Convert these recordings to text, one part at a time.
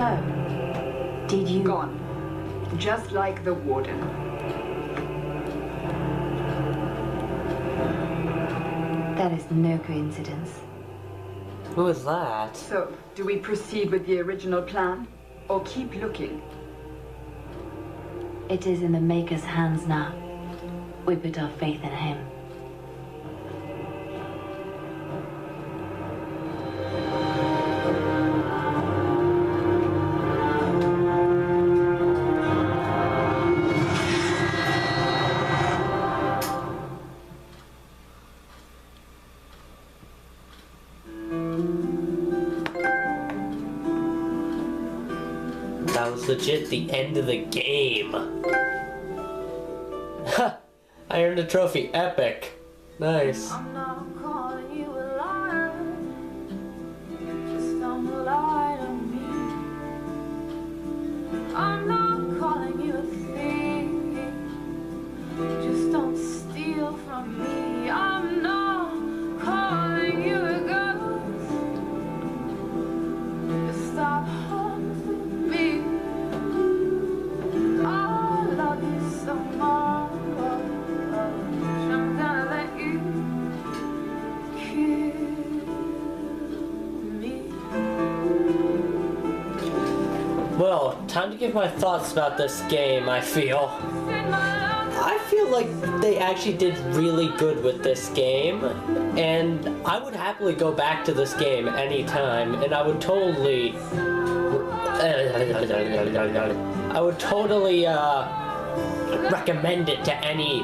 So, did you... Gone. Just like the warden. That is no coincidence. Who is that? So, do we proceed with the original plan? Or keep looking? It is in the Maker's hands now. We put our faith in him. That was legit the end of the game. Ha! I earned a trophy. Epic. Nice. I'm not calling you a liar. Just don't lie to me. I'm not calling you a thief. Just don't steal from me. I'm not calling you a ghost. Just stop haunting me. I love you so much. I'm gonna let you kill me. Well, time to give my thoughts about this game, I feel. I feel like they actually did really good with this game, and I would happily go back to this game anytime, and I would totally recommend it to any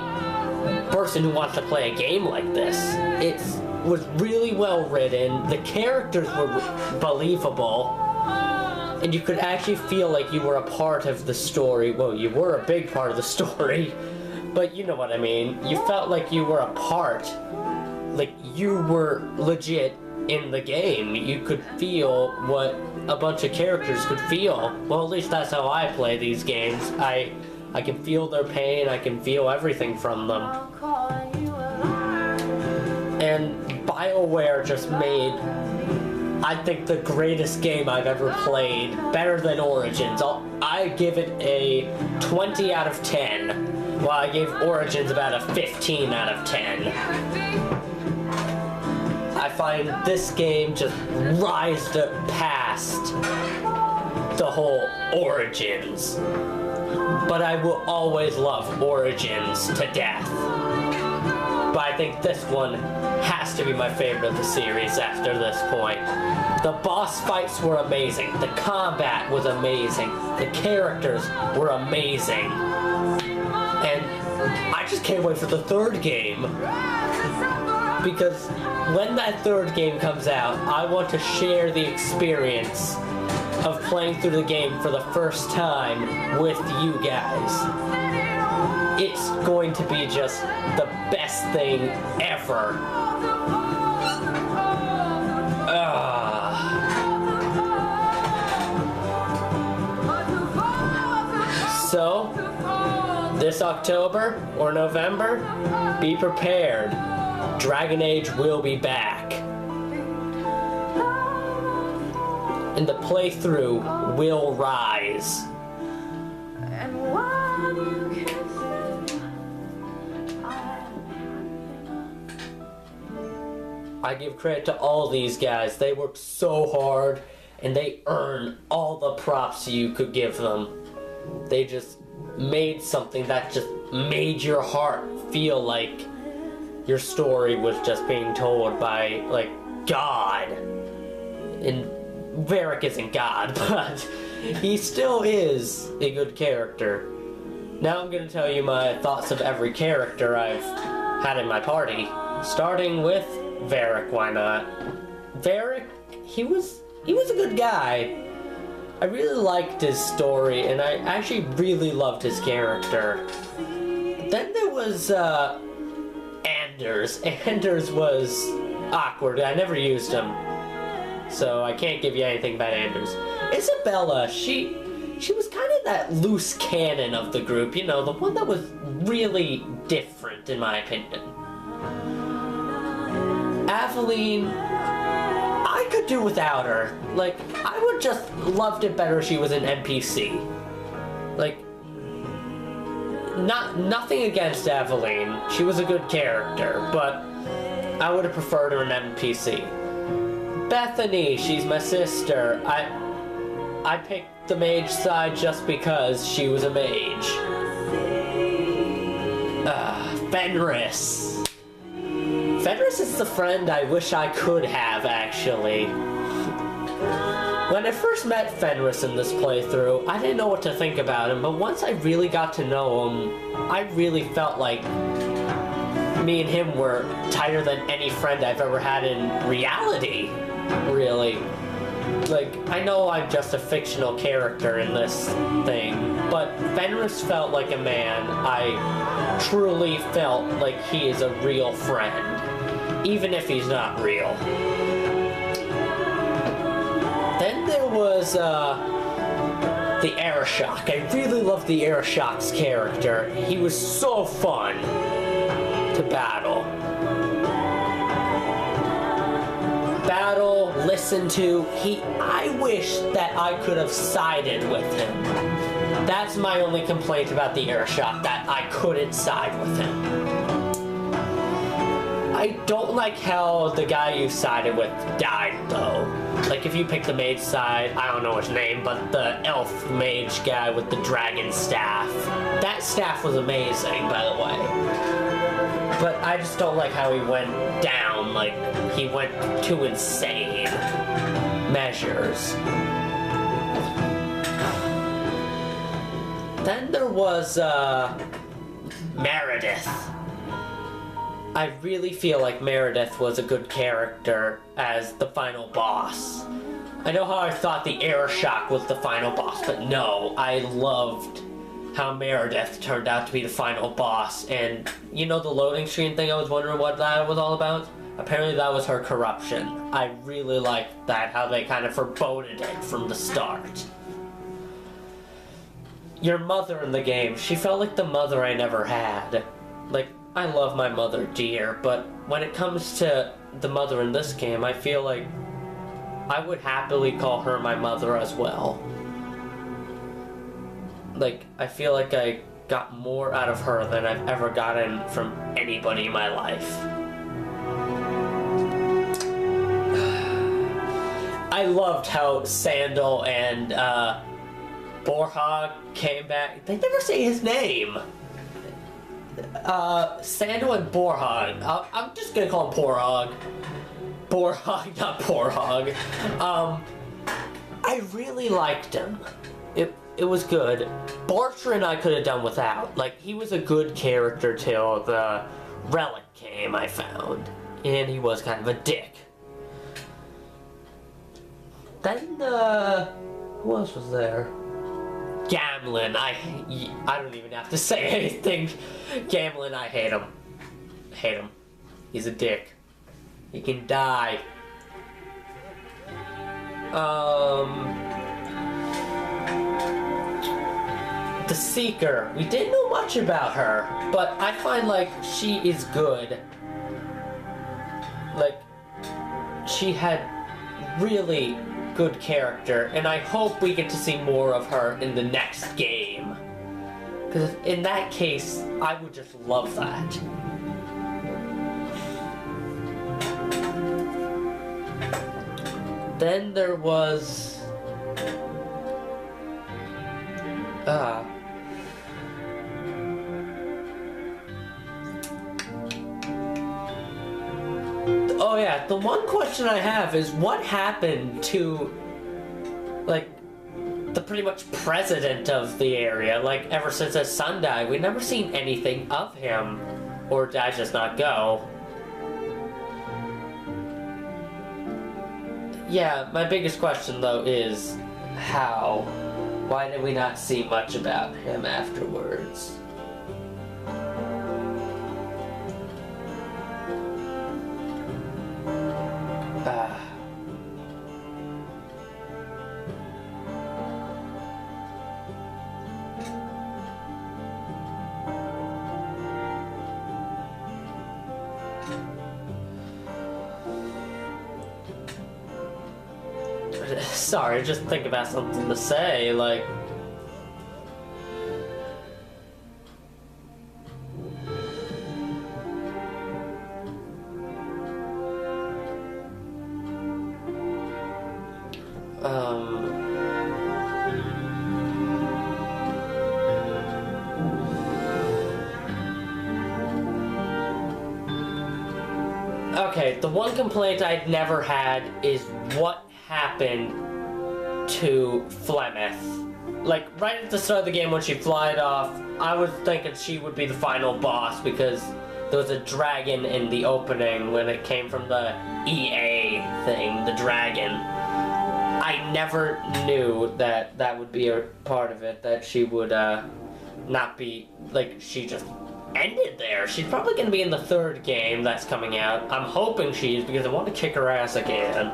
person who wants to play a game like this. It was really well written, the characters were believable, and you could actually feel like you were a part of the story. Well, you were a big part of the story, but you know what I mean. You felt like you were a part, like you were legit in the game. You could feel what a bunch of characters could feel. Well, at least that's how I play these games. I can feel their pain, I can feel everything from them. I'm calling you a liar. And BioWare just made, I think, the greatest game I've ever played, better than Origins. I give it a 20 out of 10, while I gave Origins about a 15 out of 10. I find this game just rised past the whole Origins. But I will always love Origins to death. But I think this one has to be my favorite of the series after this point. The boss fights were amazing. The combat was amazing. The characters were amazing. And I just can't wait for the third game. Because when that third game comes out, I want to share the experience of playing through the game for the first time with you guys. It's going to be just the best thing ever. So, this October or November, be prepared. Dragon Age will be back. And the playthrough will rise. And when you kiss me, I give credit to all these guys. They work so hard, and they earn all the props you could give them. They just made something that just made your heart feel like your story was just being told by, like, God. And Varric isn't God, but he still is a good character. Now I'm gonna tell you my thoughts of every character I've had in my party. Starting with Varric, why not? Varric, he was a good guy. I really liked his story, and I actually really loved his character. Then there was, Anders. Anders was awkward. I never used him, so I can't give you anything about Anders. Isabella, she was kind of that loose cannon of the group, you know, the one that was really different, in my opinion. Aveline, I could do without her. Like, I would just loved it better if she was an NPC. Like, nothing against Evelyn. She was a good character, but I would have preferred her an NPC. Bethany, she's my sister. I picked the mage side just because she was a mage. Fenris. Fenris is the friend I wish I could have, actually. When I first met Fenris in this playthrough, I didn't know what to think about him, but once I really got to know him, I really felt like me and him were tighter than any friend I've ever had in reality, really. Like, I know I'm just a fictional character in this thing, but Fenris felt like a man. I truly felt like he is a real friend, even if he's not real. Then there was, the Airshok. I really loved the Airshok's character. He was so fun to battle. Listen to. I wish that I could have sided with him. That's my only complaint about the Airshok, that I couldn't side with him. I don't like how the guy you sided with died, though. Like, if you pick the mage side, I don't know his name, but the elf mage guy with the dragon staff. That staff was amazing, by the way. But I just don't like how he went down, like, he went to insane measures. Then there was, Meredith. I really feel like Meredith was a good character as the final boss. I know how I thought the Airshok was the final boss, but no, I loved how Meredith turned out to be the final boss. And you know the loading screen thing, I was wondering what that was all about? Apparently that was her corruption. I really liked that, how they kind of foreboded it from the start. Your mother in the game, she felt like the mother I never had. Like, I love my mother dear, but when it comes to the mother in this game, I feel like I would happily call her my mother as well. Like, I feel like I got more out of her than I've ever gotten from anybody in my life. I loved how Sandal and Borhog came back. They never say his name. Sandal and Borhog. I'm just gonna call him Porhog. Borhog, not Porhog. I really liked him. It was good. Bartran I could have done without. Like, he was a good character till the relic came, I found. And he was kind of a dick. Then, who else was there? Gamlen, I don't even have to say anything. Gamlen, I hate him. Hate him. He's a dick. He can die. The Seeker. We didn't know much about her, but I find like she is good. Like, she had really good character, and I hope we get to see more of her in the next game. Because in that case, I would just love that. Then there was... Oh yeah, the one question I have is what happened to, like, the pretty much president of the area? Like, ever since his son died, we've never seen anything of him. Or did I just not go? Yeah, my biggest question though is how? Why did we not see much about him afterwards? sorry, just think about something to say, like... Okay, the one complaint I'd never had is what happened to Flemeth. Like, right at the start of the game when she flied off, I was thinking she would be the final boss because there was a dragon in the opening when it came from the EA thing, the dragon. I never knew that that would be a part of it, that she would not be, like, she just ended there. She's probably going to be in the third game that's coming out. I'm hoping she is because I want to kick her ass again.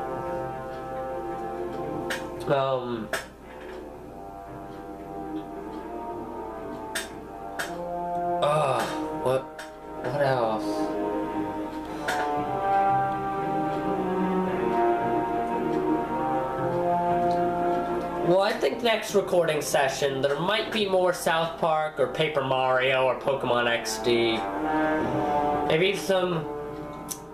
What else? Well, I think next recording session there might be more South Park or Paper Mario or Pokemon XD. Maybe some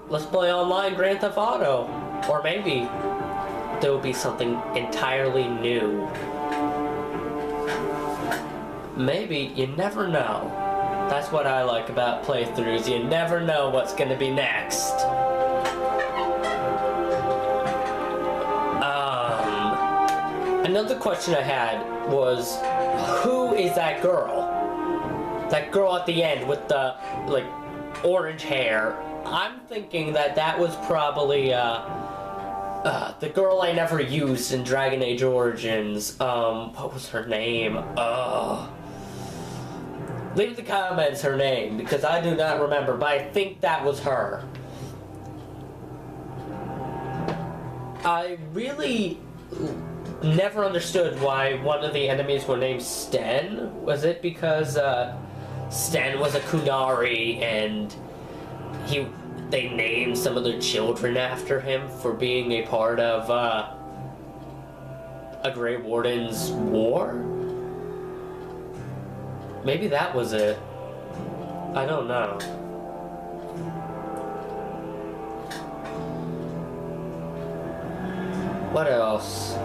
Let's Play Online Grand Theft Auto. Or maybe there will be something entirely new. Maybe, you never know. That's what I like about playthroughs. You never know what's gonna be next. Another question I had was, who is that girl? That girl at the end with the, like, orange hair. I'm thinking that that was probably, the girl I never used in Dragon Age Origins. What was her name? Leave in the comments her name, because I do not remember, but I think that was her. I really never understood why one of the enemies were named Sten. Was it because Sten was a Kunari and they named some of their children after him for being a part of a Grey Warden's war? Maybe that was it. I don't know. What else?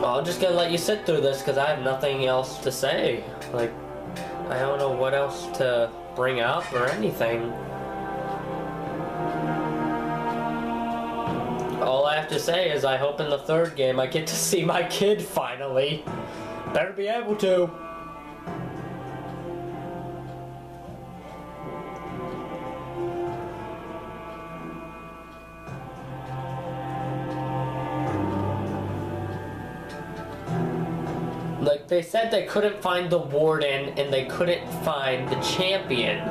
I'm just gonna let you sit through this because I have nothing else to say. Like, I don't know what else to bring up or anything. All I have to say is I hope in the third game I get to see my kid finally. Better be able to. Like, they said they couldn't find the warden and they couldn't find the champion.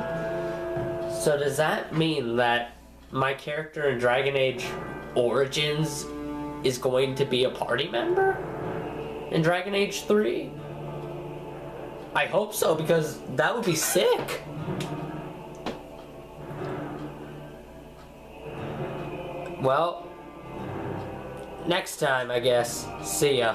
So does that mean that my character in Dragon Age Origins is going to be a party member in Dragon Age 3? I hope so, because that would be sick. Well, next time, I guess. See ya.